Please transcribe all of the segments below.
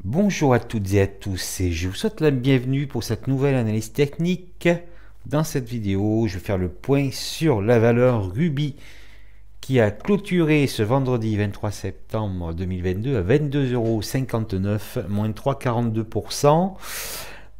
Bonjour à toutes et à tous et je vous souhaite la bienvenue pour cette nouvelle analyse technique. Dans cette vidéo, je vais faire le point sur la valeur Ruby qui a clôturé ce vendredi 23 septembre 2022 à 22,59 €, moins 3,42%.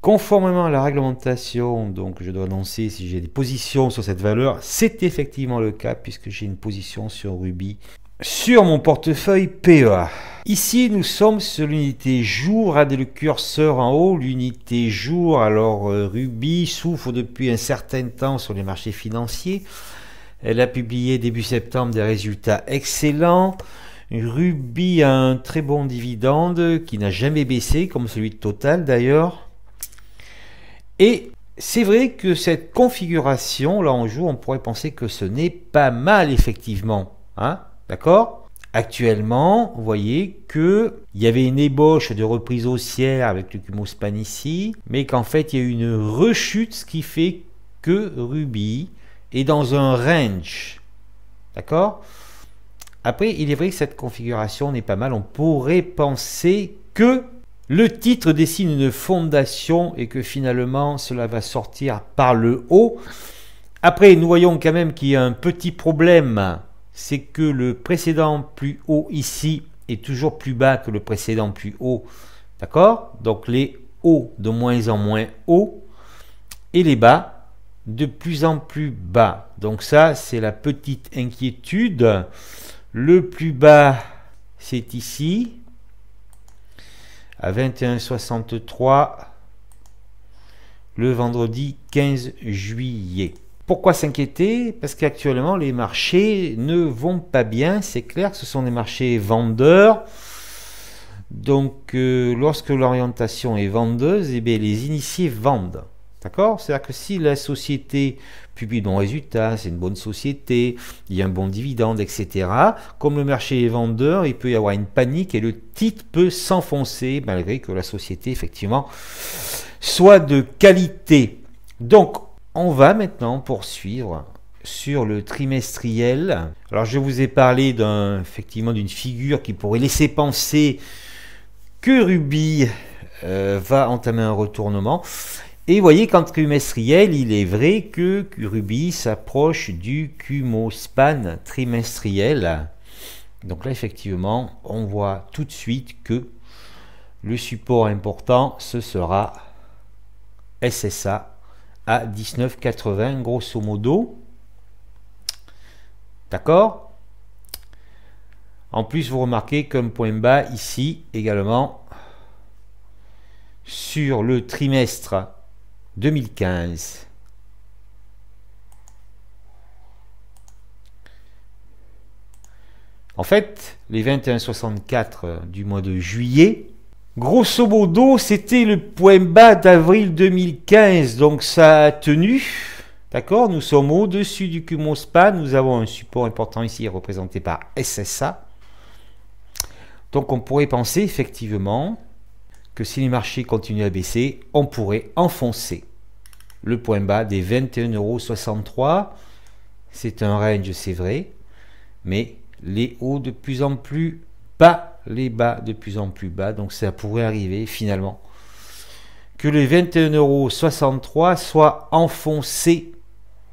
Conformément à la réglementation, donc je dois annoncer si j'ai des positions sur cette valeur. C'est effectivement le cas puisque j'ai une position sur Ruby sur mon portefeuille PEA. Ici, nous sommes sur l'unité jour. Regardez le curseur en haut, l'unité jour. Alors, Ruby souffre depuis un certain temps sur les marchés financiers. Elle a publié début septembre des résultats excellents. Ruby a un très bon dividende qui n'a jamais baissé, comme celui de Total d'ailleurs. Et c'est vrai que cette configuration, là en jour, on pourrait penser que ce n'est pas mal effectivement. Hein? D'accord? Actuellement, vous voyez qu'il y avait une ébauche de reprise haussière avec le Kumospan ici, mais qu'en fait, il y a eu une rechute, ce qui fait que Ruby est dans un range. D'accord? Après, il est vrai que cette configuration n'est pas mal. On pourrait penser que le titre dessine une fondation et que finalement, cela va sortir par le haut. Après, nous voyons quand même qu'il y a un petit problème. C'est que le précédent plus haut ici est toujours plus bas que le précédent plus haut. D'accord? Donc les hauts de moins en moins hauts et les bas de plus en plus bas. Donc ça, c'est la petite inquiétude. Le plus bas, c'est ici, à 21,63 le vendredi 15 juillet. Pourquoi s'inquiéter? Parce qu'actuellement, les marchés ne vont pas bien. C'est clair que ce sont des marchés vendeurs. Donc, lorsque l'orientation est vendeuse, eh bien, les initiés vendent. D'accord? C'est-à-dire que si la société publie de bons résultats, c'est une bonne société, il y a un bon dividende, etc. Comme le marché est vendeur, il peut y avoir une panique et le titre peut s'enfoncer malgré que la société, effectivement, soit de qualité. Donc, on va maintenant poursuivre sur le trimestriel. Alors je vous ai parlé effectivement d'une figure qui pourrait laisser penser que Ruby va entamer un retournement. Et vous voyez qu'en trimestriel, il est vrai que Ruby s'approche du Kumospan trimestriel. Donc là effectivement, on voit tout de suite que le support important, ce sera SSA à 19,80 grosso modo. D'accord? En plus, vous remarquez qu'un point bas ici également sur le trimestre 2015. En fait, les 21,64 du mois de juillet, grosso modo, c'était le point bas d'avril 2015, donc ça a tenu. D'accord? Nous sommes au-dessus du Kumospan. Nous avons un support important ici représenté par SSA. Donc on pourrait penser effectivement que si les marchés continuent à baisser, on pourrait enfoncer le point bas des 21,63 €. C'est un range, c'est vrai, mais les hauts de plus en plus bas, les bas de plus en plus bas, donc ça pourrait arriver finalement que les 21,63 € soient enfoncés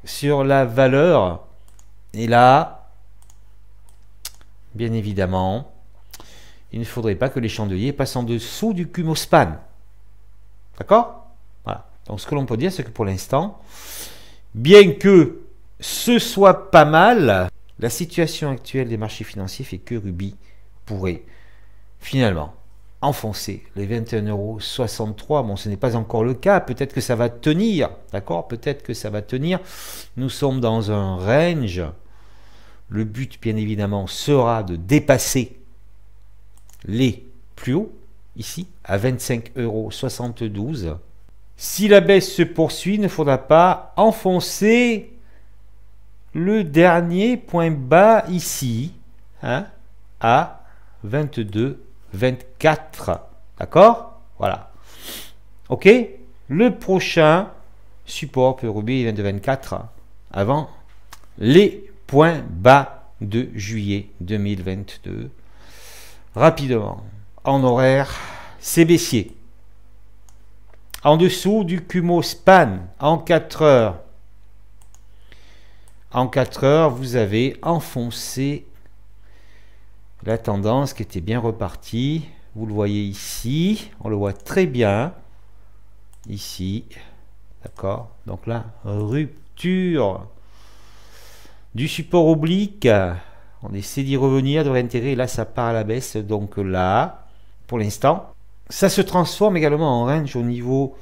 sur la valeur. Et là, bien évidemment, il ne faudrait pas que les chandeliers passent en dessous du Kumospan. D'accord? Voilà. Donc ce que l'on peut dire, c'est que pour l'instant, bien que ce soit pas mal, la situation actuelle des marchés financiers fait que Ruby pourrait finalement enfoncer les 21,63 €. Bon, ce n'est pas encore le cas. Peut-être que ça va tenir. D'accord? Peut-être que ça va tenir. Nous sommes dans un range. Le but, bien évidemment, sera de dépasser les plus hauts, ici, à 25,72 €. Si la baisse se poursuit, il ne faudra pas enfoncer le dernier point bas ici, hein, à 22,24. D'accord? Voilà. Ok? Le prochain support pour Ruby est 22,24 avant les points bas de juillet 2022. Rapidement, en horaire, c'est baissier. En dessous du Kumo Span, en 4 heures. En 4 heures, vous avez enfoncé la tendance qui était bien repartie. Vous le voyez ici. On le voit très bien. Ici. D'accord. Donc là, rupture du support oblique. On essaie d'y revenir, de réintéresser. Là, ça part à la baisse. Donc là, pour l'instant, ça se transforme également en range au niveau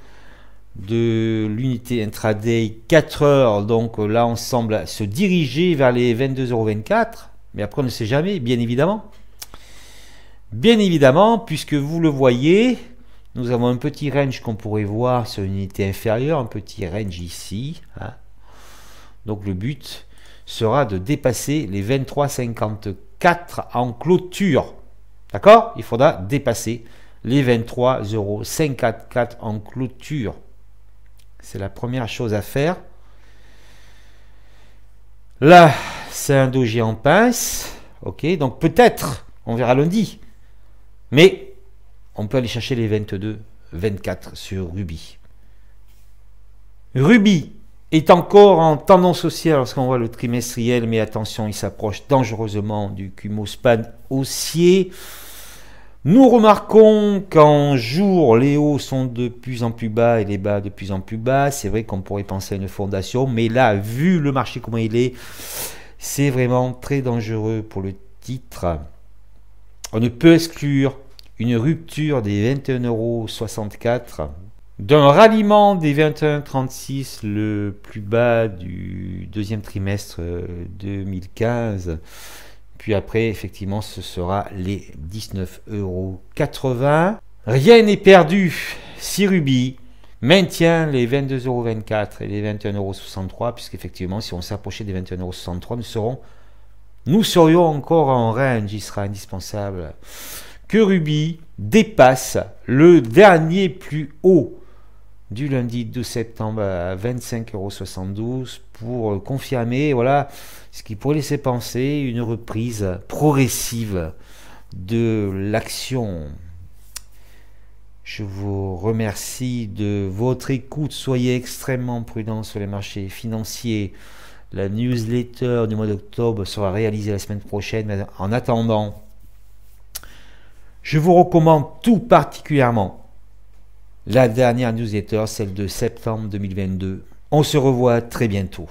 de l'unité intraday 4 heures. Donc là, on semble se diriger vers les 22,24 €. Mais après, on ne sait jamais, bien évidemment. Bien évidemment, puisque vous le voyez, nous avons un petit range qu'on pourrait voir sur une unité inférieure, un petit range ici. Hein. Donc le but sera de dépasser les 23,54 en clôture. D'accord? Il faudra dépasser les 23,544 en clôture. C'est la première chose à faire. Là, c'est un doji en pince. Ok, donc peut-être, on verra lundi. Mais on peut aller chercher les 22,24 sur Ruby. Ruby est encore en tendance haussière lorsqu'on voit le trimestriel, mais attention, il s'approche dangereusement du Kumo Span haussier. Nous remarquons qu'en jour, les hauts sont de plus en plus bas et les bas de plus en plus bas. C'est vrai qu'on pourrait penser à une fondation, mais là, vu le marché comment il est, c'est vraiment très dangereux pour le titre. On ne peut exclure une rupture des 21,64 € d'un ralliement des 21,36 €, le plus bas du deuxième trimestre 2015. Puis après, effectivement, ce sera les 19,80 €. Rien n'est perdu si Ruby maintient les 22,24 € et les 21,63 €, puisqu'effectivement, si on s'approchait des 21,63 €, nous serions encore en range. Il sera indispensable que Ruby dépasse le dernier plus haut du lundi 12 septembre à 25,72 € pour confirmer, voilà, ce qui pourrait laisser penser une reprise progressive de l'action. Je vous remercie de votre écoute. Soyez extrêmement prudents sur les marchés financiers. La newsletter du mois d'octobre sera réalisée la semaine prochaine. Mais en attendant, je vous recommande tout particulièrement la dernière newsletter, celle de septembre 2022. On se revoit très bientôt.